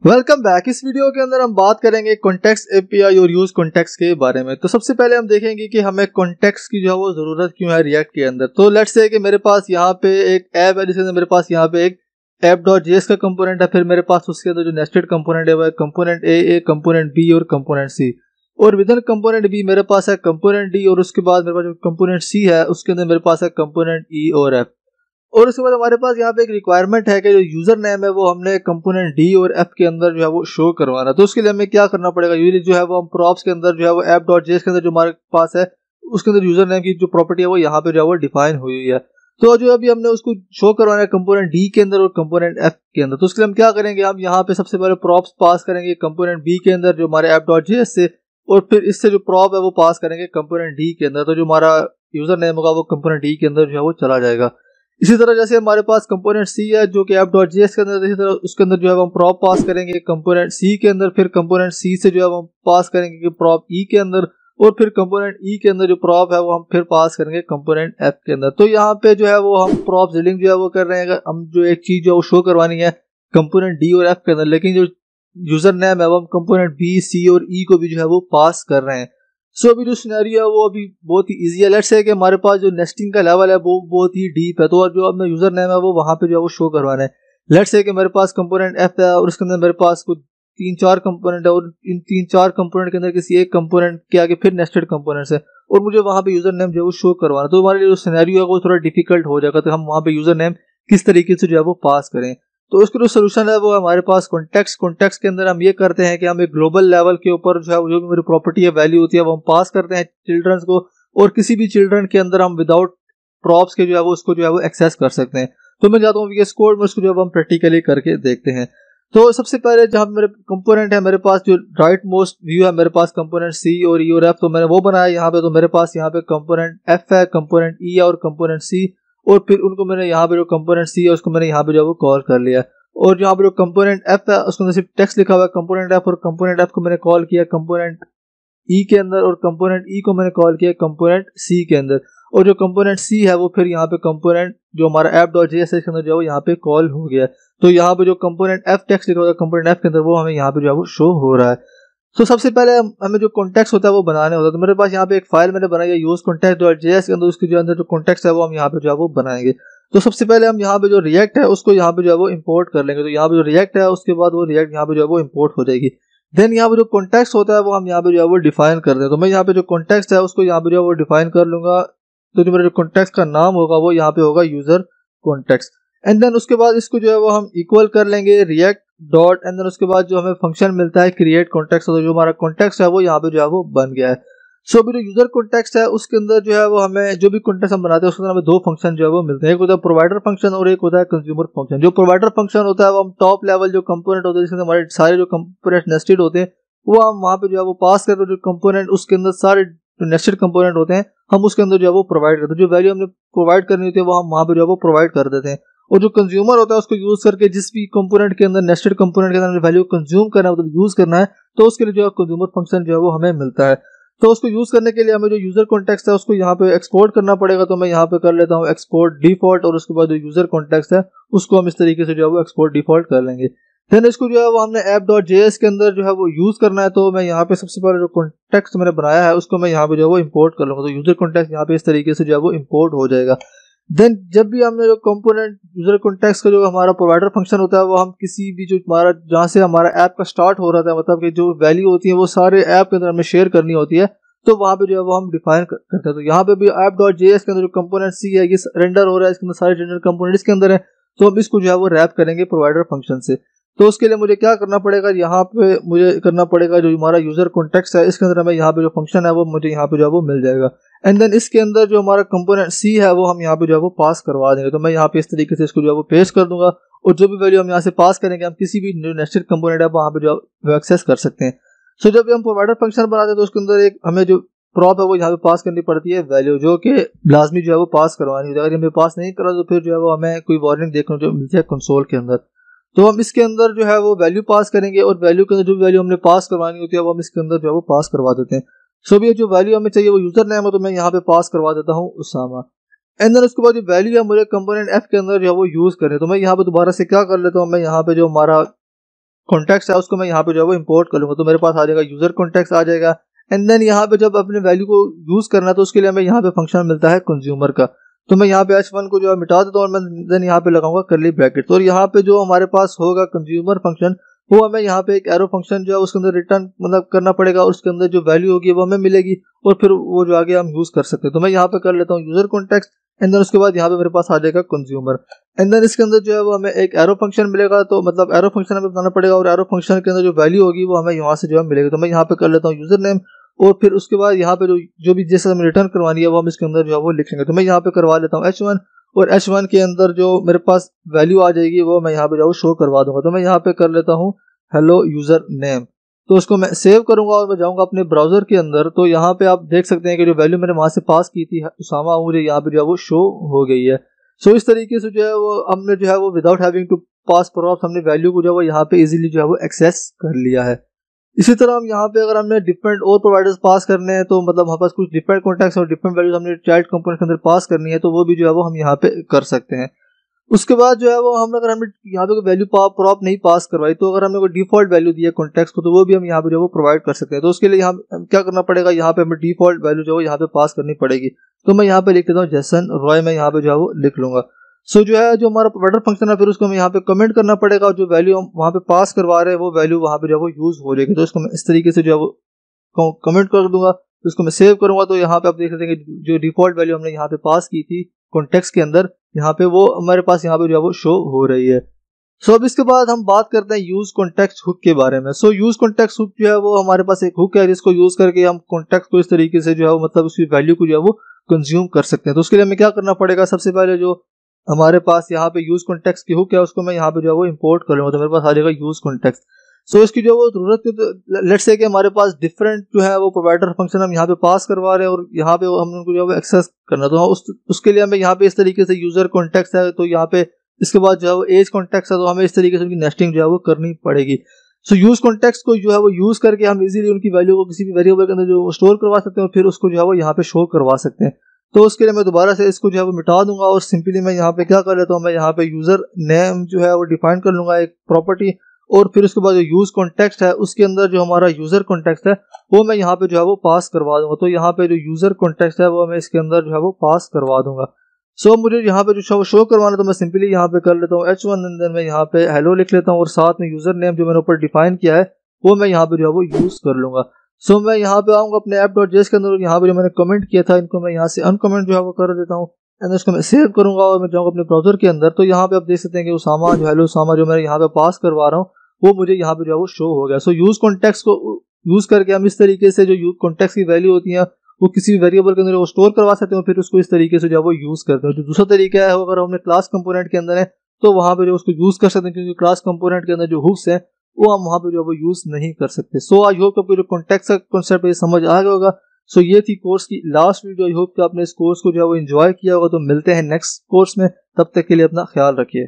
Welcome back. इस video के अंदर हम बात करेंगे कॉन्टेक्स्ट एपीआई और यूज कॉन्टेक्स्ट के बारे में। तो सबसे पहले हम देखेंगे कि हमें कॉन्टेक्स्ट की जो है वो जरूरत क्यों है रिएक्ट के अंदर। तो लेट्स से कि मेरे पास यहाँ पे एक ऐप है जिसके अंदर मेरे पास यहाँ पे एक app.js का कंपोनेंट है, फिर मेरे पास उसके अंदर जो नेस्टेड कंपोनेंट है वो है कंपोनेंट ए, कंपोनेंट बी और कंपोनेंट सी। और विद इन कंपोनेंट बी मेरे पास है कंपोनेंट डी, और उसके बाद मेरे पास जो कंपोनेंट सी है उसके अंदर मेरे पास है कंपोनेंट ई और एफ। और उसके बाद हमारे पास यहाँ पे एक रिक्वायरमेंट है कि जो यूजर नेम है वो हमने कंपोनेंट डी और एफ के अंदर जो है वो शो करवाना। तो उसके लिए हमें क्या करना पड़ेगा, यूजली जो है वो हम प्रॉप्स के अंदर जो है वो app.js के अंदर जो हमारे पास है उसके अंदर यूजर नेम की जो प्रॉपर्टी है वो यहाँ पे जो है वो डिफाइन हुई हुई है। तो जो अभी हमने उसको शो करवाना है कंपोनेंट डी के अंदर और कंपोनेंट एफ के अंदर। तो उसके लिए हम क्या करेंगे, हम यहाँ पे सबसे पहले प्रॉप्स पास करेंगे कंपोनेंट बी के अंदर जो हमारे app.js से, और फिर इससे जो प्रॉप है वो पास करेंगे कंपोनेंट डी के अंदर। तो जो हमारा यूजर नेम होगा वो कंपोनेंट डी के अंदर जो है वो चला जाएगा। इसी तरह जैसे हमारे पास कंपोनेंट सी है जो कि app.js के अंदर, इसी तरह उसके अंदर जो है हम प्रॉप पास करेंगे कंपोनेंट सी के अंदर, फिर कंपोनेंट सी से जो है हम पास करेंगे कि प्रॉप ई के अंदर, और फिर कंपोनेंट ई के अंदर जो प्रॉप है वो हम फिर पास करेंगे कंपोनेंट एफ के अंदर। तो यहाँ पे जो है वो हम प्रॉप जिलिंग जो है वो कर रहे हैं, हम जो एक चीज जो शो करवानी है कंपोनेंट डी और एफ के अंदर, लेकिन जो यूजर नेम है वो हम कंपोनेंट बी, सी और ई को भी जो है वो पास कर रहे हैं। सो अभी जो सिनेरियो है वो अभी बहुत ही इजी है। लेट्स से कि हमारे पास जो नेस्टिंग का लेवल है वो बहुत ही डीप है, तो जो अपना यूजर नेम है वो वहां पे जो है वो शो करवाना है। लेट्स से कि मेरे पास कंपोनेंट एफ है और उसके अंदर मेरे पास कुछ 3-4 कंपोनेंट है, और इन 3-4 कंपोनेंट के अंदर किसी एक कंपोनेंट के आगे फिर नेस्टेड कंपोनेंट्स है, और मुझे वहां पे यूजर नेम जो है वो शो करवाना। तो हमारे लिए जो सिनेरियो है वो थोड़ा डिफिकल्ट हो जाएगा, तो हम वहां पे यूजर नेम किस तरीके से जो है वो पास करें। तो उसका जो सोल्यूशन है वो हमारे पास कॉन्टेक्स्ट के अंदर हम ये करते हैं कि हम एक ग्लोबल लेवल के ऊपर जो है जो भी मेरी प्रॉपर्टी है वैल्यू होती है वो हम पास करते हैं चिल्ड्रंस को, और किसी भी चिल्ड्रन के अंदर हम विदाउट प्रॉप्स के जो है वो उसको जो है वो एक्सेस कर सकते हैं। तो मैं चाहता हूँ VS कोड में उसको जो है हम प्रैक्टिकली करके देखते हैं। तो सबसे पहले जहाँ मेरे कंपोनेंट है, मेरे पास जो राइट मोस्ट व्यू है मेरे पास कंपोनेंट सी और ई और एफ, तो मैंने वो बनाया यहाँ पे। तो मेरे पास यहाँ पे कंपोनेंट एफ है, कंपोनेंट ई है और कंपोनेंट सी, और फिर उनको मैंने यहाँ पे जो कंपोनेंट सी है उसको मैंने यहाँ पे जो है वो कॉल कर लिया। और यहाँ पे जो कंपोनेंट एफ है उसके अंदर सिर्फ टेक्स्ट लिखा हुआ है कंपोनेंट एफ, और कंपोनेंट एफ को मैंने कॉल किया कंपोनेंट ई के अंदर, और कंपोनेंट ई को मैंने कॉल किया कंपोनेंट सी के अंदर। और जो कंपोनेंट सी है वो फिर यहाँ पे कंपोनेंट जो हमारा app.js है इसके अंदर जो है वो यहाँ पे कॉल हो गया है। तो यहाँ पे जो कंपोनेंट एफ टेक्स्ट लिखा हुआ है कंपोनेंट एफ के अंदर वो हमें यहाँ पे जो है वो शो हो रहा है। तो सबसे पहले हमें जो कॉन्टेक्स्ट होता है वो बनाने होता है। तो मेरे पास यहाँ पे एक फाइल मैंने बनाई है यूज कॉन्टेक्स्ट.js के अंदर, उसके जो अंदर जो कॉन्टेक्स्ट है वो हम यहाँ पे जो है वो बनाएंगे। तो सबसे पहले हम यहाँ पे जो रिएक्ट है उसको यहाँ पे जो है वो इंपोर्ट कर लेंगे। तो यहाँ पे जो रिएक्ट है उसके बाद वो रिएक्ट यहाँ पे जो है वो इंपोर्ट हो जाएगी। देन यहाँ पे जो कॉन्टेक्स्ट होता है वो हम यहाँ पे जो है वो डिफाइन कर दें। तो मैं यहाँ पे जो कॉन्टेक्स्ट है उसको यहाँ पे जो है वो डिफाइन कर लूंगा। तो जो मेरा जो कॉन्टेक्स्ट का नाम होगा वो यहाँ पे होगा यूजर कॉन्टेक्स्ट। एंड देन उसके बाद इसको जो है वो हम इक्वल कर लेंगे रिएक्ट डॉट, एंड देन उसके बाद जो हमें फंक्शन मिलता है क्रिएट कॉन्टेक्स्ट। तो जो हमारा कॉन्टेक्स्ट है वो यहाँ पे जो है वो बन गया है। सो अभी जो यूजर कॉन्टेक्स्ट है उसके अंदर जो है वो हमें जो भी कॉन्टेक्स्ट हम बनाते हैं उसके अंदर हमें दो फंक्शन जो है वो मिलते हैं, एक होता है प्रोवाइडर फंक्शन और एक होता है कंज्यूमर फंक्शन। जो प्रोवाइडर फंक्शन होता है वो हम टॉप लेवल जो कंपोनेंट होते हैं जिसके अंदर हमारे सारे जो कंपोनेंट नेस्टेड होते हैं वो हम वहाँ पे जो है वो पास करते हैं। जो कंपोनेंट उसके अंदर सारे जो नेस्टेड कंपोनेंट होते हैं हम उसके अंदर जो है वो प्रोवाइड करते हैं। जो वैल्यू हमने प्रोवाइड करनी होती है वो हम वहाँ पे जो है वो प्रोवाइड कर देते हैं। और जो कंज्यूमर होता है उसको यूज करके जिस भी कंपोनेंट के अंदर नेस्टेड कंपोनेंट के अंदर वैल्यू कंज्यूम करना है मतलब यूज करना है, तो उसके लिए जो है कंज्यूमर फंक्शन जो है वो हमें मिलता है। तो उसको यूज करने के लिए हमें जो यूजर कॉन्टेक्स्ट है उसको यहाँ पे एक्सपोर्ट करना पड़ेगा। तो मैं यहाँ पे कर लेता हूँ एक्सपोर्ट डिफॉल्ट, और उसके बाद जो यूजर कॉन्टेक्स्ट है उसको हम इस तरीके से जो है वो एक्सपोर्ट डिफॉल्ट कर लेंगे। देन इसको जो है वो हमने app.js के अंदर जो है वो यूज करना है। तो मैं यहाँ पे सबसे पहले जो कॉन्टेक्स्ट मैंने बनाया है उसको मैं यहाँ पे जो है वो इंपोर्ट कर लूंगा। तो यूजर कॉन्टेक्स्ट यहाँ पे इस तरीके से जो है वो इंपोर्ट हो जाएगा। देन जब भी हमने जो कंपोनेंट यूजर कॉन्टेक्स्ट का जो हमारा प्रोवाइडर फंक्शन होता है वो हम किसी भी जो हमारा जहाँ से हमारा ऐप का स्टार्ट हो रहा था, मतलब कि जो वैल्यू होती है वो सारे ऐप के अंदर हमें शेयर करनी होती है, तो वहाँ पे जो है वो हम डिफाइन करते हैं। तो यहाँ पे भी app.js के अंदर जो कंपोनेंट सी है ये रेंडर हो रहा है, इसके अंदर सारे जनरल कंपोनेंट इसके अंदर है, तो हम इसको जो है वो रैप करेंगे प्रोवाइडर फंक्शन से। तो उसके लिए मुझे क्या करना पड़ेगा, यहाँ पे मुझे करना पड़ेगा जो हमारा यूजर कॉन्टेक्स्ट है इसके अंदर हमें यहाँ पे जो फंक्शन है वो मुझे यहाँ पे जो है वो मिल जाएगा। एंड देन इसके अंदर जो हमारा कंपोनेंट सी है वो हम यहाँ पे जो है वो पास करवा देंगे। तो मैं यहाँ पे इस तरीके से इसको जो है वो पेस्ट कर दूंगा, और जो भी वैल्यू हम यहाँ से पास करेंगे हम किसी भी नेस्टेड कंपोनेंट है वहाँ पे जो है एक्सेस कर सकते हैं। सो जब भी हम प्रोवाइडर फंक्शन बनाते हैं तो उसके अंदर एक हमें जो प्रॉप है वो यहाँ पे पास करनी पड़ती है वैल्यू, जो कि लाजमी जो है वो पास करवानी होती है। अगर हमें पास नहीं करा तो फिर जो है वो हमें कोई वार्निंग देखने को मिलती है कंसोल के अंदर। तो हम इसके अंदर जो है वो वैल्यू पास करेंगे, और वैल्यू के अंदर जो वैल्यू हमने पास करवानी होती है वो हम इसके अंदर जो है वो पास करवा देते हैं। सो भी जो वैल्यू हमें चाहिए वो यूजर नेम है, तो मैं यहाँ पे पास करवा देता हूँ उसामा। एंड देन उसके बाद जो वैल्यू है मुझे कंपोनेंट एफ के अंदर जो है वो यूज करें। तो मैं यहाँ पे दोबारा से क्या कर लेता हूँ, मैं यहाँ पे जो हमारा कॉन्टेक्स्ट है उसको मैं यहाँ पे जो है वो इंपोर्ट कर लूँगा, तो मेरे पास आ जाएगा यूजर कॉन्टेक्स्ट आ जाएगा। एंड देन यहाँ पे जब अपने वैल्यू को यूज करना है तो उसके लिए हमें यहाँ पे फंक्शन मिलता है कंज्यूमर का, तो मैं यहाँ पे h1 को जो है मिटा देता हूँ और मैं देन यहाँ पे लगाऊंगा कर्ली ब्रैकेट। और यहाँ पे जो हमारे पास होगा कंज्यूमर फंक्शन, वो हमें यहाँ पे एक एरो फंक्शन जो है उसके अंदर रिटर्न मतलब करना पड़ेगा, और उसके अंदर जो वैल्यू होगी वो हमें मिलेगी, और फिर वो जो आगे हम यूज कर सकते हैं। तो मैं यहाँ पे कर लेता हूँ यूजर कॉन्टेक्स्ट, एंड देन उसके बाद यहाँ पे मेरे पास आ जाएगा कंज्यूमर। एंड देन इसके अंदर जो है वो हमें एक एरो फंक्शन मिलेगा, तो मतलब एरो फंक्शन हमें बनाना पड़ेगा, और एरो फंक्शन के अंदर जो वैल्यू होगी वो हमें यहाँ से जो है मिलेगी। तो मैं यहाँ पे कर लेता हूँ यूजर नेम, और फिर उसके बाद यहाँ पे जो भी जैसे हमें रिटर्न करवानी है वो हम इसके अंदर जो है वो लिखेंगे। तो मैं यहाँ पे करवा लेता हूँ h1, और h1 के अंदर जो मेरे पास वैल्यू आ जाएगी वो मैं यहाँ पे जो शो करवा दूंगा। तो मैं यहाँ पे कर लेता हूँ हेलो यूजर नेम, तो उसको मैं सेव करूंगा और मैं जाऊंगा अपने ब्राउजर के अंदर। तो यहाँ पे आप देख सकते हैं कि जो वैल्यू मैंने वहां से पास की थी उसामा, मुझे यहाँ पे जो है वो शो हो गई है। सो इस तरीके से जो है वो हमने जो है वो without having to pass props हमने वैल्यू को जो है वो यहाँ पे इजीली जो है वो एक्सेस कर लिया है। इसी तरह हम यहाँ पे अगर हमने डिफरेंट और प्रोवाइडर्स पास करने हैं, तो मतलब हमारे पास कुछ डिफरेंट कॉन्टेक्ट्स और डिफरेंट वैल्यूज हमने चाइल्ड कंपोनेंट के अंदर पास करनी है, तो वो भी जो है वो हम यहाँ पे कर सकते हैं। उसके बाद जो है वो हम अगर हमने यहाँ पे वैल्यू प्रॉप नहीं पास करवाई, तो अगर हमने कोई डिफॉल्ट वैल्यू दी है कॉन्टेक्स्ट को, तो वो भी हम यहाँ पे जो है वो प्रोवाइड कर सकते हैं। तो उसके लिए हम क्या करना पड़ेगा, यहाँ पे हमें डिफॉल्ट वैल्यू जो है यहाँ पे पास करनी पड़ेगी। तो मैं यहाँ पे लिख देता हूँ जैसन रॉय, मैं यहाँ पे जो है वो लिख लूंगा। सो जो है जो हमारा प्रोवाइडर फंक्शन है, फिर उसको हमें यहाँ पे कमेंट करना पड़ेगा, और जो वैल्यू हम वहाँ पे पास करवा रहे हैं वो वैल्यू वहाँ पे जो है वो यूज हो जाएगी। तो इसको मैं इस तरीके से जो है वो कमेंट कर दूंगा, तो इसको मैं सेव करूंगा। तो यहाँ पे आप देख सकते हैं कि जो डिफॉल्ट वैल्यू हमने यहाँ पे पास की थी कॉन्टेक्स्ट के अंदर, यहाँ पे वो हमारे पास यहाँ पे जो है वो शो हो रही है। सो अब इसके बाद हम बात करते हैं यूज कॉन्टेक्स्ट हुक के बारे में। सो यूज कॉन्टेक्स्ट हुक जो है वो हमारे पास एक हुक है जिसको यूज करके हम कॉन्टेक्स्ट को इस तरीके से जो है वो मतलब उसकी वैल्यू को जो है वो कंज्यूम कर सकते हैं। तो उसके लिए हमें क्या करना पड़ेगा, सबसे पहले जो हमारे पास यहाँ पे यूज कॉन्टेक्स्ट की हुक है उसको मैं यहाँ पे जो है वो इंपोर्ट कर लूंगा, तो मेरे पास आ जाएगा यूज कॉन्टेक्स्ट। सो इसकी जो वो जरूरत है, तो लेट्स से कि हमारे पास डिफरेंट जो है वो प्रोवाइडर फंक्शन हम यहाँ पे पास करवा रहे हैं, और यहाँ पे हम उनको जो है एक्सेस करना, तो उसके लिए हमें यहाँ पे इस तरीके से यूजर कॉन्टेक्स्ट है, तो यहाँ पे इसके बाद जो है वो एज कॉन्टेक्स्ट है, तो हमें इस तरीके से उनकी नेस्टिंग जो है वो करनी पड़ेगी। सो यूज कॉन्टेक्स्ट को जो है वो यूज करके हम इजीली उनकी वैल्यू को किसी भी वेरिएबल के अंदर जो स्टोर करवा सकते हैं, और फिर उसको जो है वो यहाँ पे शो करवा सकते हैं। तो उसके लिए मैं दोबारा से इसको जो है वो मिटा दूंगा, और सिंपली मैं यहाँ पे क्या कर लेता हूँ, मैं यहाँ पे यूजर नेम जो है वो डिफाइन कर लूंगा एक प्रॉपर्टी, और फिर उसके बाद जो यूज कॉन्टेक्स्ट है उसके अंदर जो हमारा यूजर कॉन्टेक्स्ट है वो मैं यहाँ पे जो है वो पास करवा दूंगा। तो यहाँ पे जो यूजर कॉन्टेक्स्ट है वो मैं इसके अंदर जो है वो पास करवा दूंगा। सो मुझे यहाँ पे जो शो करवाना, तो मैं सिंपली यहाँ पे कर लेता हूँ h1, अंदर मैं यहाँ पे हेलो लिख लेता हूँ, और साथ में यूजर नेम जो मैंने ऊपर डिफाइन किया है वो मैं यहाँ पे जो है वो यूज कर लूंगा। सो मैं यहाँ पे आऊंगा अपने app.js के अंदर, यहाँ पे जो मैंने कमेंट किया था इनको मैं यहाँ से अनकमेंट जो है वो कर देता हूँ, एंड इसको मैं सेव करूंगा और मैं जाऊंगा अपने ब्राउजर के अंदर। तो यहाँ पे आप देख सकते हैं कि उसामा जो हेलो उसामा जो मैं यहाँ पे पास करवा रहा हूँ वो मुझे यहाँ पे जो है वो शो हो गया। सो यूज कॉन्टेक्स्ट को यूज करके हम इस तरीके से जो कॉन्टेक्स्ट की वैल्यू होती है वो किसी भी वेरिएबल के अंदर वो स्टोर करवा सकते हैं, फिर उसको इस तरीके से जो है वो यूज करते हैं। जो दूसरा तरीका है, अगर हमने क्लास कंपोनेंट के अंदर है तो वहां पे जो उसको यूज कर सकते हैं, क्योंकि क्लास कंपोनेंट के अंदर जो हुक्स है वो हम वहां पे जो है वो यूज नहीं कर सकते। सो आई होप आपको जो कॉन्टेक्स्ट का कॉन्सेप्ट है समझ आ गया होगा। सो ये थी कोर्स की लास्ट वीडियो। आई होप कि आपने इस कोर्स को जो है वो एंजॉय किया होगा। तो मिलते हैं नेक्स्ट कोर्स में, तब तक के लिए अपना ख्याल रखिए।